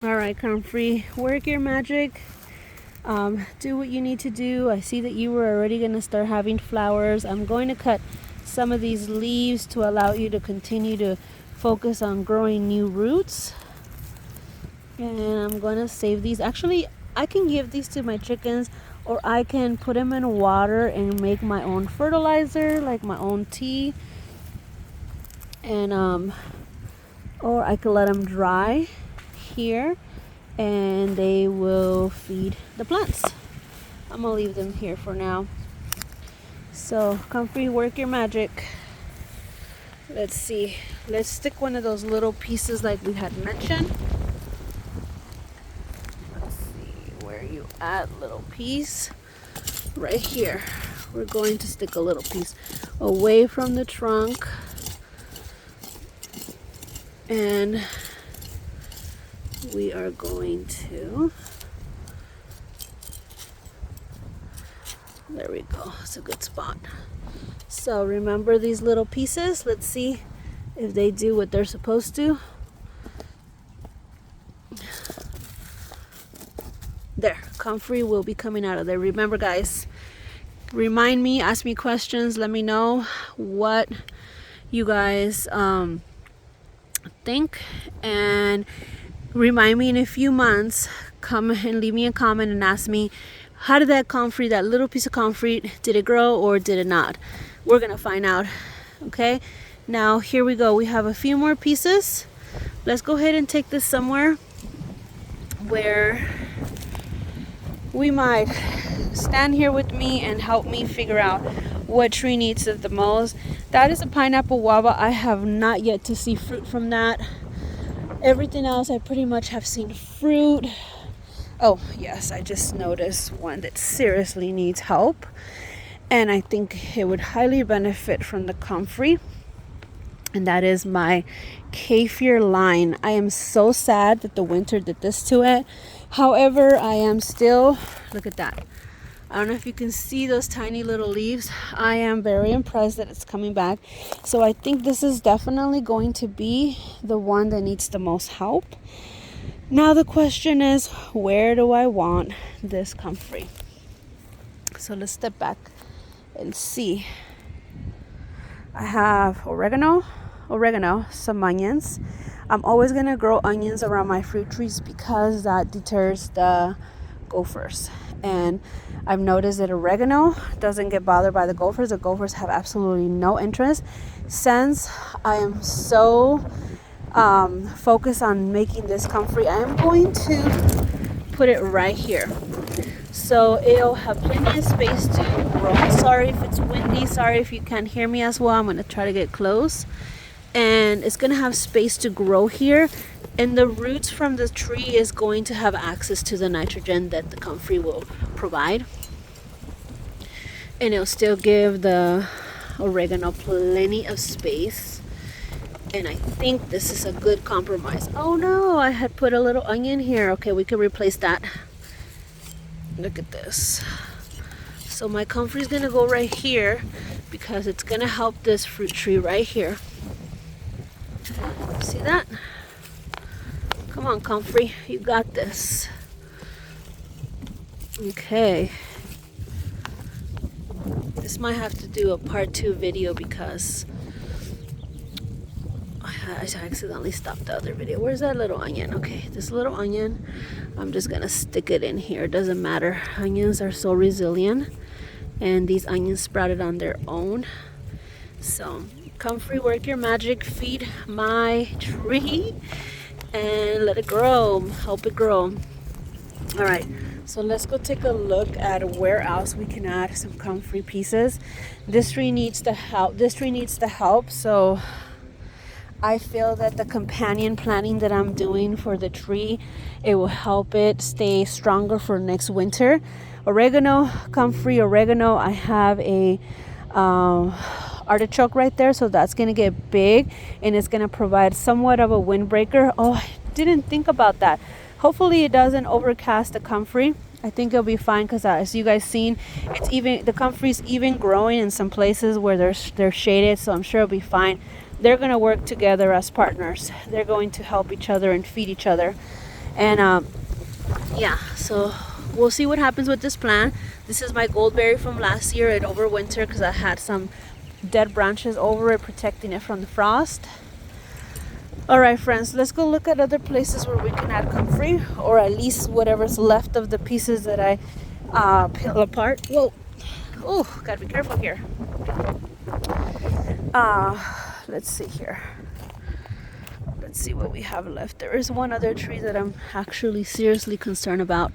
All right, Comfrey, work your magic. Do what you need to do. I see that you were already going to start having flowers. I'm going to cut some of these leaves to allow you to continue to focus on growing new roots. And I'm going to save these. Actually, I can give these to my chickens, or I can put them in water and make my own fertilizer, like my own tea. And or I could let them dry here and they will feed the plants. I'm gonna leave them here for now. So Comfrey, work your magic. Let's see, let's stick one of those little pieces like we had mentioned. Let's see, where you at, little piece? Right here. We're going to stick a little piece away from the trunk, and we are going to, there we go, it's a good spot. So remember these little pieces. Let's see if they do what they're supposed to. There, Comfrey will be coming out of there. Remember, guys, remind me, ask me questions, let me know what you guys think, and remind me in a few months. Come and leave me a comment and ask me, how did that comfrey, that little piece of comfrey, did it grow or did it not? We're gonna find out. Okay, now here we go. We have a few more pieces. Let's go ahead and take this somewhere where we might stand here with me and help me figure out what tree needs it the most. That is a pineapple guava. I have not yet to see fruit from that. Everything else I pretty much have seen fruit. Oh yes, I just noticed one that seriously needs help, and I think it would highly benefit from the comfrey, and that is my kaffir line. I am so sad that the winter did this to it. However, I am still, look at that, I don't know if you can see those tiny little leaves. I am very impressed that it's coming back. So I think this is definitely going to be the one that needs the most help. Now the question is, where do I want this comfrey? So let's step back and see. I have oregano, some onions. I'm always going to grow onions around my fruit trees because that deters the gophers. And I've noticed that oregano doesn't get bothered by the gophers. The gophers have absolutely no interest. Since I am so focused on making this comfrey, I am going to put it right here. So it'll have plenty of space to grow. Sorry if it's windy. Sorry if you can't hear me as well. I'm going to try to get close. And it's going to have space to grow here. And the roots from the tree is going to have access to the nitrogen that the comfrey will provide. And it'll still give the oregano plenty of space. And I think this is a good compromise. Oh no, I had put a little onion here. Okay, we can replace that. Look at this. So my comfrey is going to go right here because it's going to help this fruit tree right here. See that? Come on, comfrey, you got this. Okay. This might have to do a part 2 video because I accidentally stopped the other video. Where's that little onion? Okay, this little onion, I'm just gonna stick it in here. It doesn't matter. Onions are so resilient, and these onions sprouted on their own. So, comfrey, work your magic. Feed my tree and let it grow. Help it grow. All right. So let's go take a look at where else we can add some comfrey pieces. This tree needs the help. So I feel that the companion planting that I'm doing for the tree, it will help it stay stronger for next winter. Oregano, comfrey, oregano. I have a artichoke right there, so that's going to get big and it's going to provide somewhat of a windbreaker. Oh, I didn't think about that. Hopefully it doesn't overcast the comfrey. I think it'll be fine because as you guys seen, it's even, the comfrey's even growing in some places where they're shaded, so I'm sure it'll be fine. They're going to work together as partners. They're going to help each other and feed each other. And yeah, so we'll see what happens with this plant. This is my goldberry from last year. It overwintered because I had some dead branches over it protecting it from the frost. All right, friends, let's go look at other places where we can add comfrey, or at least whatever's left of the pieces that I peel apart. Whoa, oh, gotta be careful here. Let's see here. Let's see what we have left. There is one other tree that I'm actually seriously concerned about.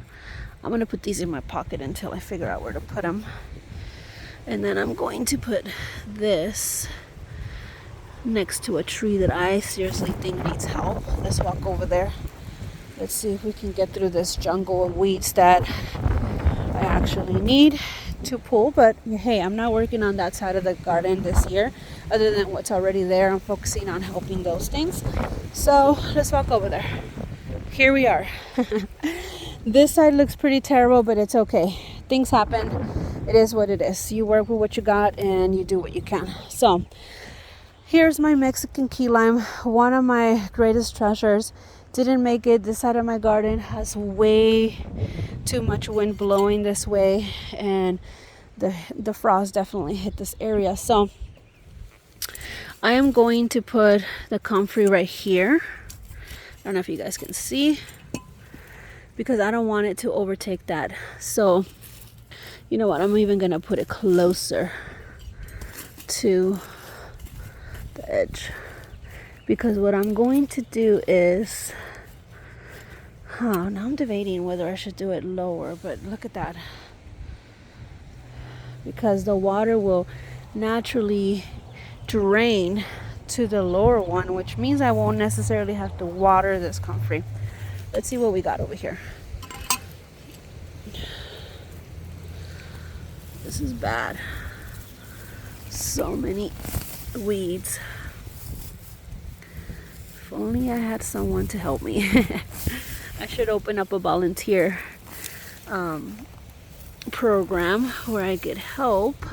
I'm gonna put these in my pocket until I figure out where to put them. And then I'm going to put this next to a tree that I seriously think needs help. Let's walk over there. Let's see if we can get through this jungle of weeds that I actually need to pull. But hey, I'm not working on that side of the garden this year. Other than what's already there, I'm focusing on helping those things. So let's walk over there. Here we are. This side looks pretty terrible, but it's okay. Things happen. It is what it is. You work with what you got and you do what you can. So here's my Mexican key lime, one of my greatest treasures. Didn't make it. This side of my garden has way too much wind blowing this way, and the frost definitely hit this area. So I am going to put the comfrey right here. I don't know if you guys can see, because I don't want it to overtake that. So you know what, I'm even gonna put it closer to the edge, because what I'm going to do is now I'm debating whether I should do it lower, but look at that, because the water will naturally drain to the lower one, which means I won't necessarily have to water this comfrey. Let's see what we got over here. This is bad. So many weeds. If only I had someone to help me. I should open up a volunteer program where I get help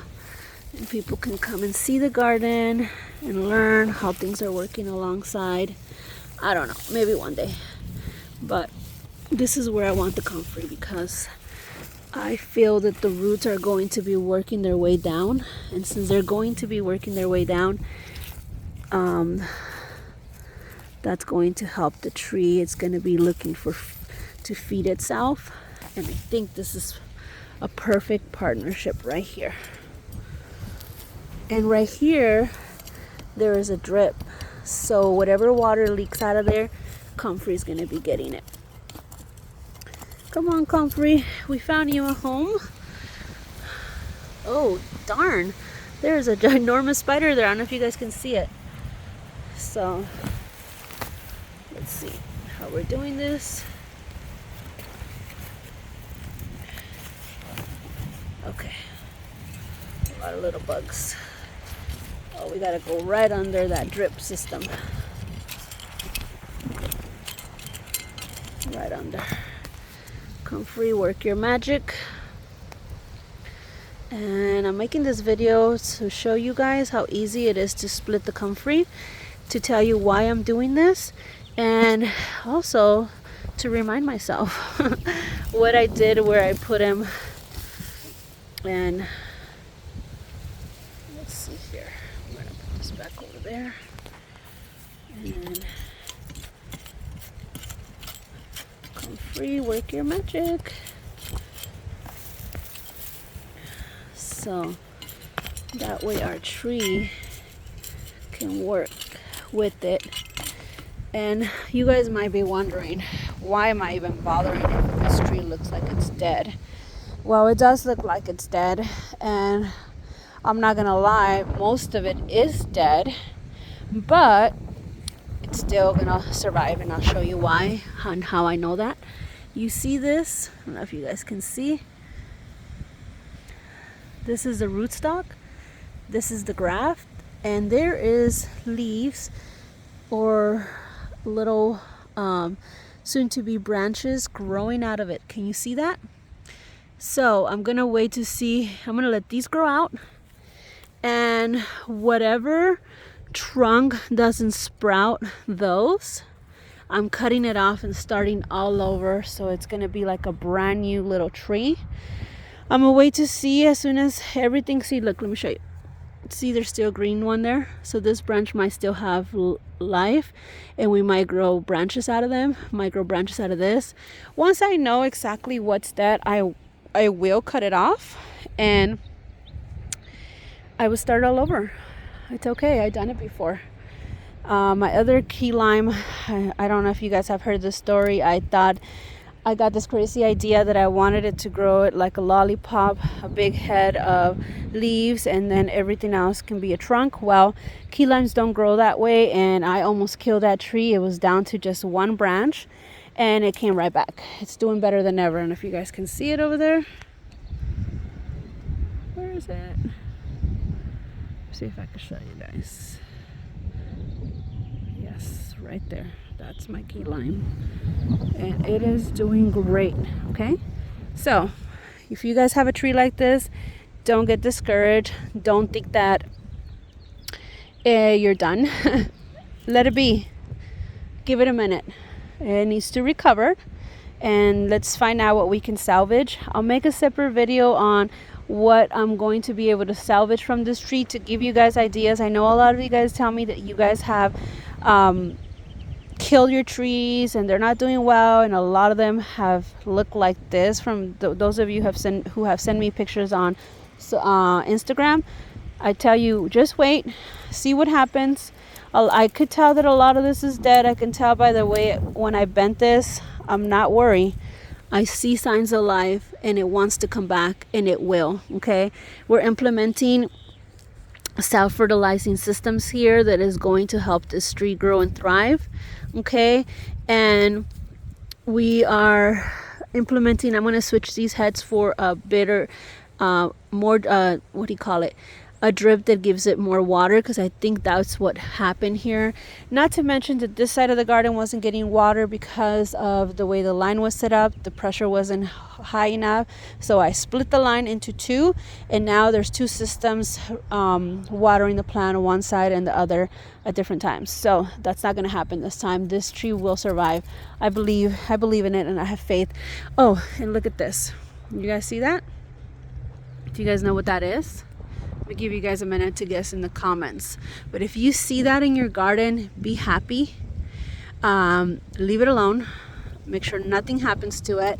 and people can come and see the garden and learn how things are working alongside. I don't know, maybe one day. But this is where I want the comfrey, because I feel that the roots are going to be working their way down, and since they're going to be working their way down, that's going to help the tree. It's going to be looking to feed itself, and I think this is a perfect partnership right here. And right here there is a drip, so whatever water leaks out of there, comfrey is going to be getting it. Come on, comfrey, we found you a home. Oh darn, there's a ginormous spider there. I don't know if you guys can see it. So let's see how we're doing this. Okay, a lot of little bugs. Oh, we gotta go right under that drip system. Right under. Comfrey, work your magic. And I'm making this video to show you guys how easy it is to split the comfrey, to tell you why I'm doing this, and also to remind myself what I did, where I put him. And let's see here, I'm gonna put this back over there, and comfrey, work your magic. So that way our tree can work with it. And you guys might be wondering, why am I even bothering if this tree looks like it's dead? Well, it does look like it's dead, and I'm not gonna lie, most of it is dead, but it's still gonna survive, and I'll show you why and how I know that. You see this? I don't know if you guys can see. This is the rootstock, this is the graft, and there is leaves or little soon to be branches growing out of it. Can you see that? So I'm gonna wait to see. I'm gonna let these grow out, and whatever trunk doesn't sprout those, I'm cutting it off and starting all over, so it's gonna be like a brand new little tree. I'm gonna wait to see as soon as everything, see, look, let me show you. See, there's still a green one there, so this branch might still have life, and we might grow branches out of them, might grow branches out of this. Once I know exactly what's that, I will cut it off and I will start all over. It's okay, I've done it before. My other key lime, I don't know if you guys have heard this story. I thought I got this crazy idea that I wanted it to grow it like a lollipop, a big head of leaves, and then everything else can be a trunk. Well, key limes don't grow that way, and I almost killed that tree. It was down to just one branch, and it came right back. It's doing better than ever. And if you guys can see it over there, where is it? See if I can show you guys. Yes, right there. That's my key lime, and it is doing great. Okay, so if you guys have a tree like this, don't get discouraged. Don't think that you're done. Let it be. Give it a minute. It needs to recover, and let's find out what we can salvage. I'll make a separate video on what I'm going to be able to salvage from this tree to give you guys ideas. I know a lot of you guys tell me that you guys have kill your trees and they're not doing well, and a lot of them have looked like this from those of you who have sent me pictures on Instagram. I tell you, just wait, see what happens. I could tell that a lot of this is dead. I can tell by the way when I bent this. I'm not worried. I see signs of life, and it wants to come back, and it will. Okay, we're implementing self-fertilizing systems here that is going to help this tree grow and thrive. Okay, and we are implementing, I'm going to switch these heads for a better more what do you call it, a drip that gives it more water, because I think that's what happened here. Not to mention that this side of the garden wasn't getting water because of the way the line was set up. The pressure wasn't high enough, so I split the line into two, and now there's two systems watering the plant on one side and the other at different times. So that's not going to happen this time. This tree will survive. I believe in it, and I have faith. Oh, and look at this. You guys see that? Do you guys know what that is? Let me give you guys a minute to guess in the comments. But if you see that in your garden, be happy. Leave it alone. Make sure nothing happens to it,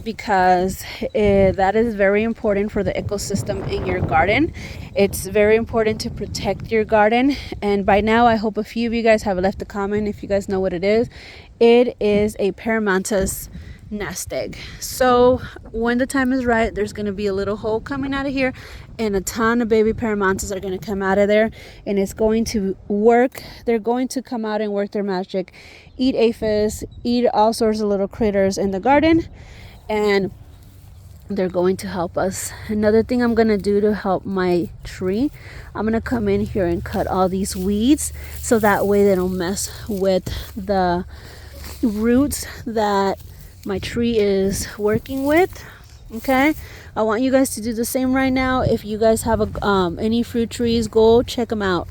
because that is very important for the ecosystem in your garden. It's very important to protect your garden. And by now, I hope a few of you guys have left a comment if you guys know what it is. It is a Paramanthus nest egg. So when the time is right, there's going to be a little hole coming out of here, and a ton of baby Paramanthus are going to come out of there, and it's going to work. They're going to come out and work their magic, eat aphids, eat all sorts of little critters in the garden, and they're going to help us. Another thing I'm going to do to help my tree, I'm going to come in here and cut all these weeds, so that way they don't mess with the roots that my tree is working with. Okay, I want you guys to do the same right now. If you guys have any fruit trees, go check them out.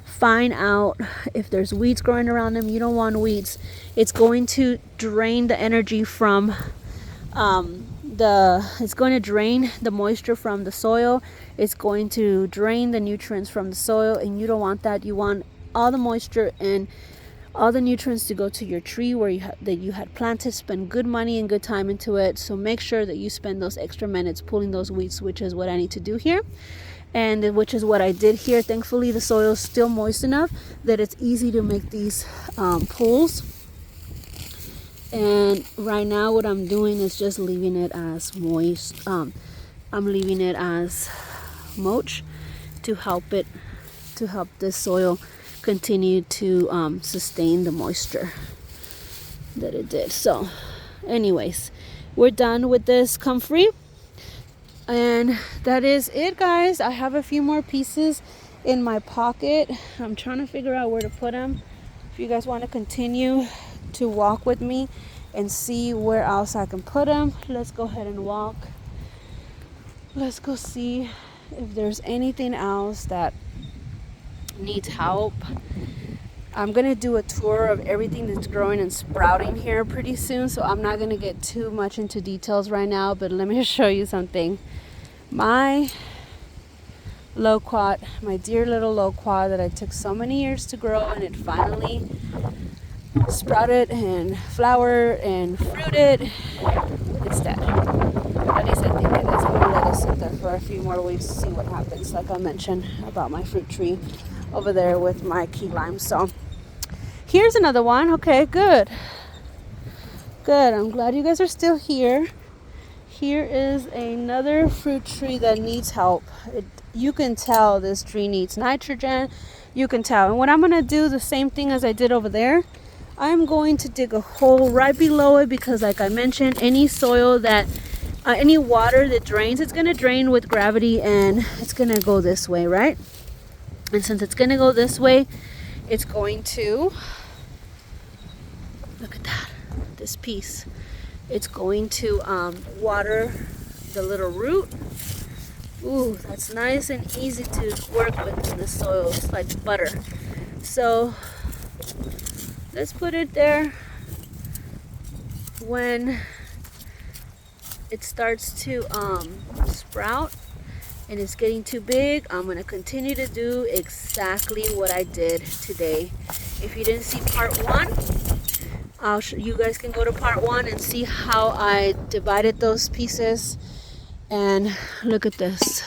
Find out if there's weeds growing around them. You don't want weeds. It's going to drain the energy from it's going to drain the moisture from the soil. It's going to drain the nutrients from the soil, and you don't want that. You want all the moisture and all the nutrients to go to your tree where you had planted. Spend good money and good time into it. So make sure that you spend those extra minutes pulling those weeds, which is what I need to do here, and which is what I did here. Thankfully, the soil is still moist enough that it's easy to make these pulls. And right now what I'm doing is just leaving it as moist. I'm leaving it as mulch to help this soil continue to sustain the moisture that it did. So anyways, we're done with this comfrey, and that is it, guys. I have a few more pieces in my pocket. I'm trying to figure out where to put them. If you guys want to continue to walk with me and see where else I can put them, let's go ahead and walk. Let's go see if there's anything else that needs help. I'm gonna do a tour of everything that's growing and sprouting here pretty soon, so I'm not gonna get too much into details right now, but let me show you something. My loquat, my dear little loquat that I took so many years to grow, and it finally sprouted and flowered and fruited. It's dead. At least I think it is. I'm gonna let it sit there for a few more weeks to see what happens, like I mentioned about my fruit tree over there with my key lime. So here's another one. Okay, good. I'm glad you guys are still here. Here is another fruit tree that needs help. You can tell this tree needs nitrogen. You can tell. And what I'm going to do, the same thing as I did over there, I'm going to dig a hole right below it, because like I mentioned, any soil that, any water that drains, it's going to drain with gravity and it's going to go this way, right? And since it's going to go this way, it's going to, look at that, this piece. It's going to water the little root. Ooh, that's nice and easy to work with in the soil. It's like butter. So let's put it there. When it starts to sprout and it's getting too big, I'm going to continue to do exactly what I did today. If you didn't see part one, you guys can go to part one and see how I divided those pieces. And look at this.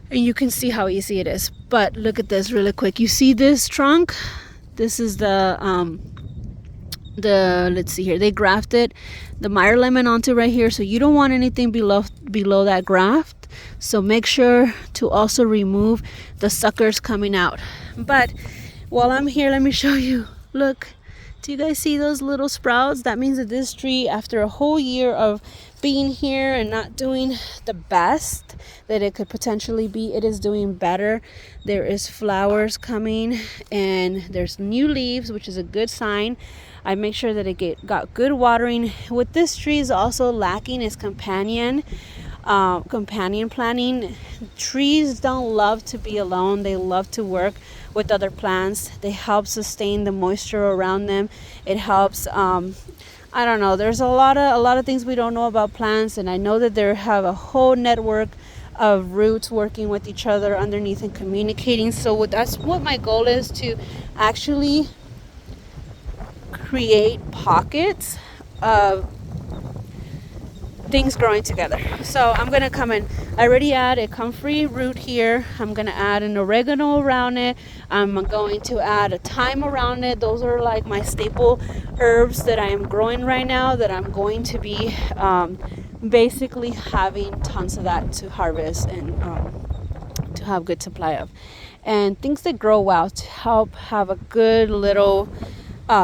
And you can see how easy it is. But look at this really quick. You see this trunk? This is the let's see here. They grafted the Meyer lemon onto right here. So you don't want anything below that graft. So make sure to also remove the suckers coming out. But while I'm here, let me show you. Look. Do you guys see those little sprouts? That means that this tree, after a whole year of being here and not doing the best that it could potentially be, it is doing better. There is flowers coming and there's new leaves, which is a good sign. I make sure that it got good watering. What this tree is also lacking is companion planting. Trees don't love to be alone. They love to work with other plants. They help sustain the moisture around them. It helps, I don't know, there's a lot of things we don't know about plants, and I know that they have a whole network of roots working with each other underneath and communicating. So that's what my goal is, to actually create pockets of things growing together. So I'm gonna come in. I already add a comfrey root here. I'm gonna add an oregano around it. I'm going to add a thyme around it. Those are like my staple herbs that I am growing right now, that I'm going to be basically having tons of that to harvest and to have good supply of, and things that grow well to help have a good little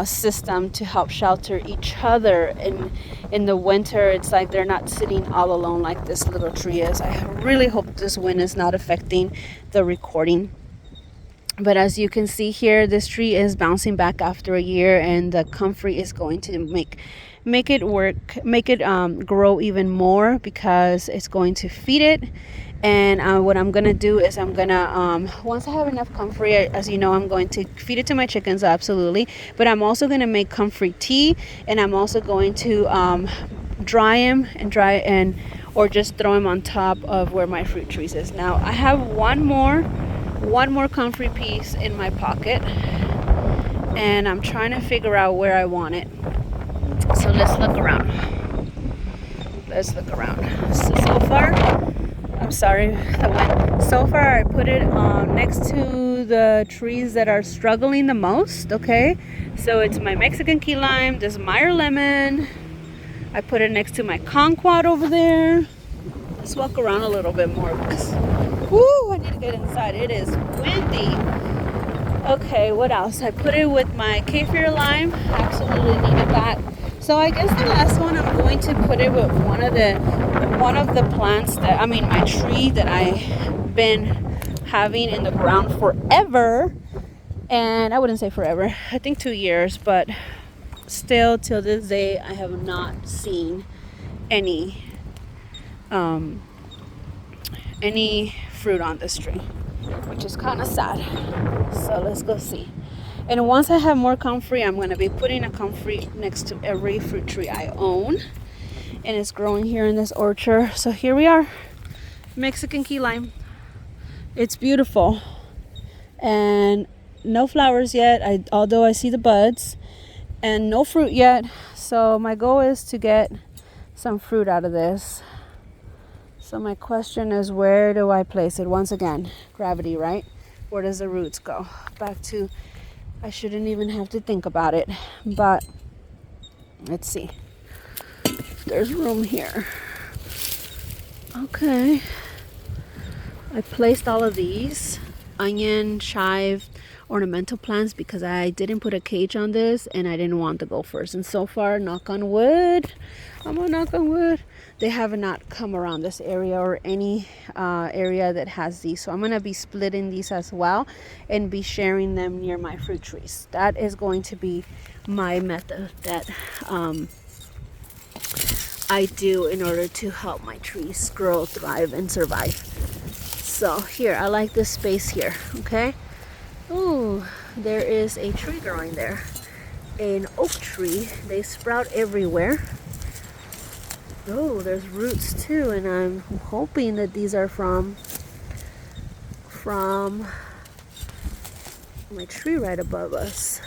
system to help shelter each other. And in the winter, it's like they're not sitting all alone like this little tree is. I really hope this wind is not affecting the recording. But as you can see here, this tree is bouncing back after a year, and the comfrey is going to make it grow even more, because it's going to feed it. And what I'm gonna do is I'm gonna once I have enough comfrey, as you know, I'm going to feed it to my chickens, absolutely, but I'm also gonna make comfrey tea, and I'm also going to dry them or just throw them on top of where my fruit trees is. Now I have one more comfrey piece in my pocket, and I'm trying to figure out where I want it. So let's look around. So far, I'm sorry, the wind. So far, I put it next to the trees that are struggling the most, okay? So it's my Mexican key lime, this Meyer lemon. I put it next to my kumquat over there. Let's walk around a little bit more, because, whoo, I need to get inside. It is windy. Okay, what else? I put it with my kaffir lime. Absolutely needed that. So I guess the last one, I'm going to put it with one of the plants that, my tree that I've been having in the ground forever. And I wouldn't say forever, I think 2 years, but still till this day I have not seen any fruit on this tree, which is kind of sad. So let's go see. And once I have more comfrey, I'm going to be putting a comfrey next to every fruit tree I own. And it's growing here in this orchard. So here we are, Mexican key lime. It's beautiful. And no flowers yet, although I see the buds. And no fruit yet. So my goal is to get some fruit out of this. So my question is, where do I place it? Once again, gravity, right? Where does the roots go? Back to, I shouldn't even have to think about it. But let's see if there's room here. Okay. I placed all of these onion, chive, ornamental plants because I didn't put a cage on this and I didn't want the gophers. And so far, knock on wood, I'm gonna knock on wood, they have not come around this area or any area that has these. So I'm gonna be splitting these as well and be sharing them near my fruit trees. That is going to be my method that I do in order to help my trees grow, thrive, and survive. So here, I like this space here, okay? Oh, there is a tree growing there. An oak tree. They sprout everywhere. Oh, there's roots too, and I'm hoping that these are from my tree right above us.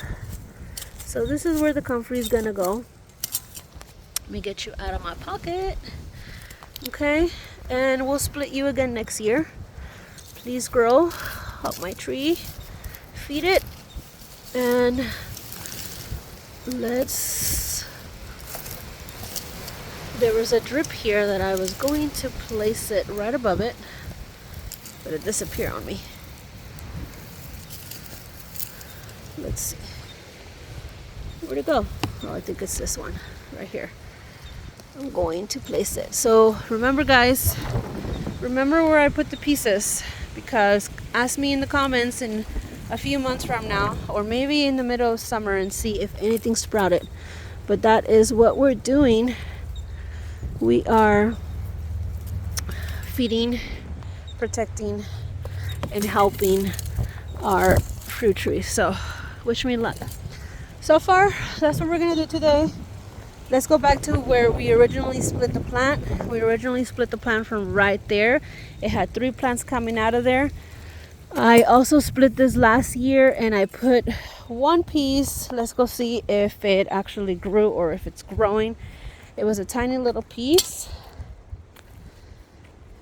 So this is where the comfrey is gonna go. Let me get you out of my pocket. Okay, and we'll split you again next year. Please grow, help my tree, feed it, and there was a drip here that I was going to place it right above it, but it disappeared on me. Let's see, where'd it go? Oh, I think it's this one right here. I'm going to place it. So remember, guys, remember where I put the pieces, because ask me in the comments in a few months from now, or maybe in the middle of summer, and see if anything sprouted. But that is what we're doing. We are feeding, protecting, and helping our fruit trees. So wish me luck. So far, that's what we're gonna do today. Let's go back to where we originally split the plant. We originally split the plant from right there. It had 3 plants coming out of there. I also split this last year and I put 1 piece. Let's go see if it actually grew or if it's growing. It was a tiny little piece.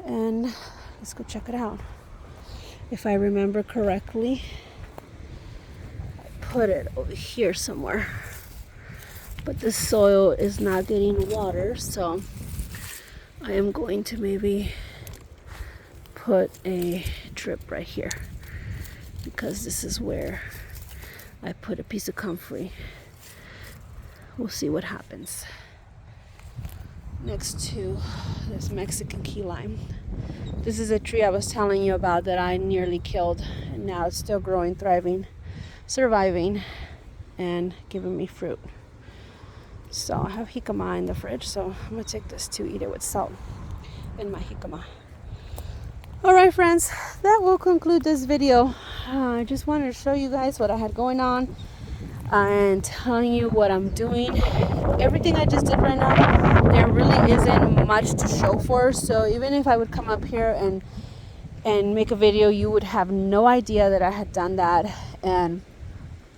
And let's go check it out. If I remember correctly, I put it over here somewhere. But the soil is not getting water, so I am going to maybe put a drip right here, because this is where I put a piece of comfrey. We'll see what happens. Next to this Mexican key lime. This is a tree I was telling you about that I nearly killed, and now it's still growing, thriving, surviving, and giving me fruit. So I have jicama in the fridge, so I'm gonna take this to eat it with salt and my jicama. All right, friends, that will conclude this video. I just wanted to show you guys what I had going on and telling you what I'm doing. Everything I just did right now, there really isn't much to show for. So even if I would come up here and make a video, you would have no idea that I had done that, and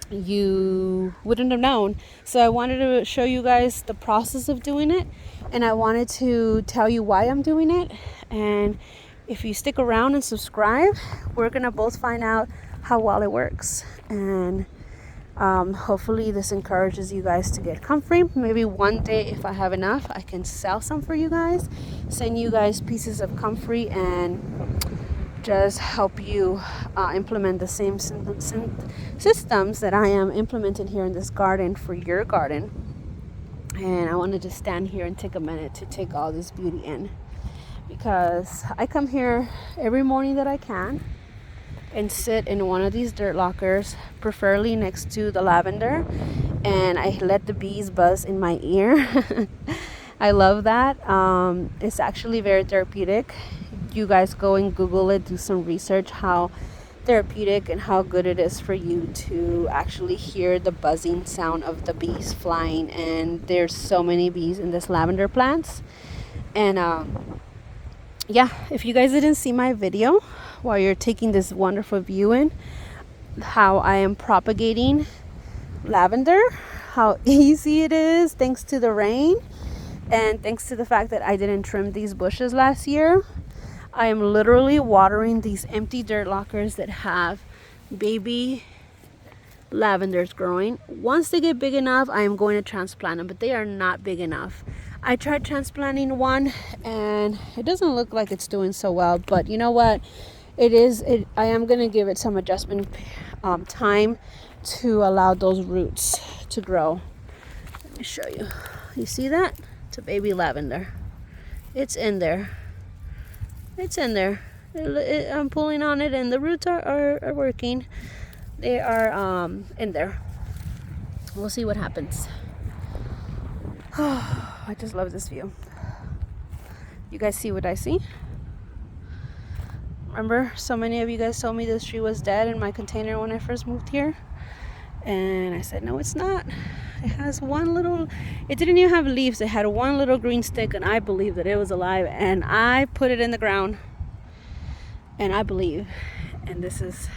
you wouldn't have known. So I wanted to show you guys the process of doing it, and I wanted to tell you why I'm doing it. And if you stick around and subscribe, we're gonna both find out how well it works. And hopefully this encourages you guys to get comfrey. Maybe one day, if I have enough, I can sell some for you guys, send you guys pieces of comfrey, and just help you implement the same systems that I am implementing here in this garden for your garden. And I wanted to stand here and take a minute to take all this beauty in, because I come here every morning that I can and sit in one of these dirt lockers, preferably next to the lavender, and I let the bees buzz in my ear. I love that. It's actually very therapeutic. You guys go and Google it, do some research how therapeutic and how good it is for you to actually hear the buzzing sound of the bees flying. And there's so many bees in this lavender plants. And yeah, if you guys didn't see my video while you're taking this wonderful view in how I am propagating lavender, how easy it is thanks to the rain and thanks to the fact that I didn't trim these bushes last year. I am literally watering these empty dirt lockers that have baby lavenders growing. Once they get big enough, I am going to transplant them, but they are not big enough. I tried transplanting one and it doesn't look like it's doing so well, but you know what? I am going to give it some adjustment time to allow those roots to grow. Let me show you. You see that? It's a baby lavender. It's in there. It's in there. I'm pulling on it and the roots are working. They are in there. We'll see what happens. I just love this view. You guys see what I see? Remember, so many of you guys told me this tree was dead in my container when I first moved here. And I said, no, it's not. It has one little, it didn't even have leaves. It had one little green stick and I believed that it was alive. And I put it in the ground. And I believe. And this is,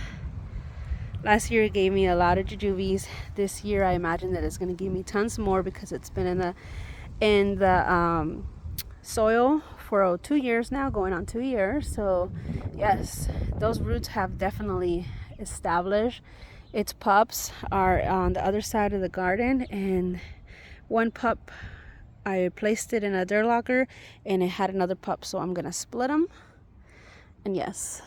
last year it gave me a lot of jujubes. This year I imagine that it's going to give me tons more because it's been in the soil for 2 years now, going on 2 years. So yes, those roots have definitely established. Its pups are on the other side of the garden, and one pup, I placed it in a dirt locker and it had another pup, so I'm gonna split them. And yes,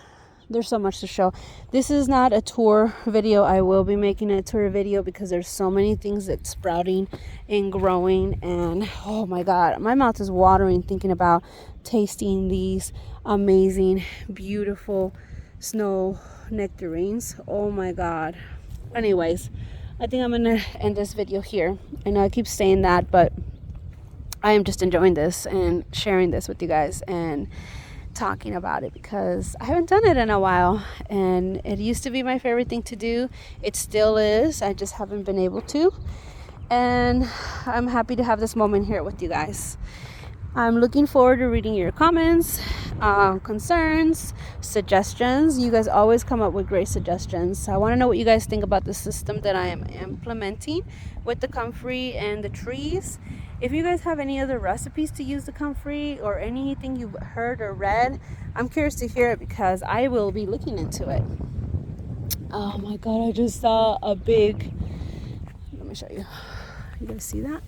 there's so much to show. This is not a tour video. I will be making a tour video because there's so many things that's sprouting and growing, and oh my god, my mouth is watering thinking about tasting these amazing, beautiful snow nectarines. Oh my god. Anyways, I think I'm gonna end this video here. I know I keep saying that, but I am just enjoying this and sharing this with you guys and talking about it because I haven't done it in a while, and it used to be my favorite thing to do. It still is. I just haven't been able to, and I'm happy to have this moment here with you guys. I'm looking forward to reading your comments, concerns, suggestions. You guys always come up with great suggestions. I want to know what you guys think about the system that I am implementing with the comfrey and the trees. If you guys have any other recipes to use the comfrey or anything you've heard or read, I'm curious to hear it because I will be looking into it. Oh my god, I just saw a big, let me show you. You guys see that?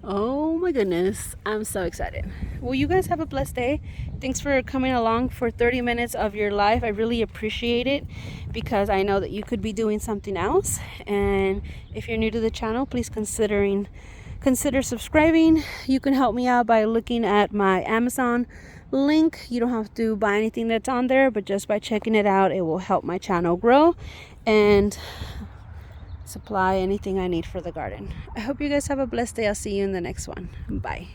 Oh my goodness, I'm so excited. Well, you guys have a blessed day. Thanks for coming along for 30 minutes of your life. I really appreciate it because I know that you could be doing something else. And if you're new to the channel, please consider subscribing. You can help me out by looking at my Amazon link. You don't have to buy anything that's on there, but just by checking it out, it will help my channel grow and supply anything I need for the garden. I hope you guys have a blessed day. I'll see you in the next one. Bye.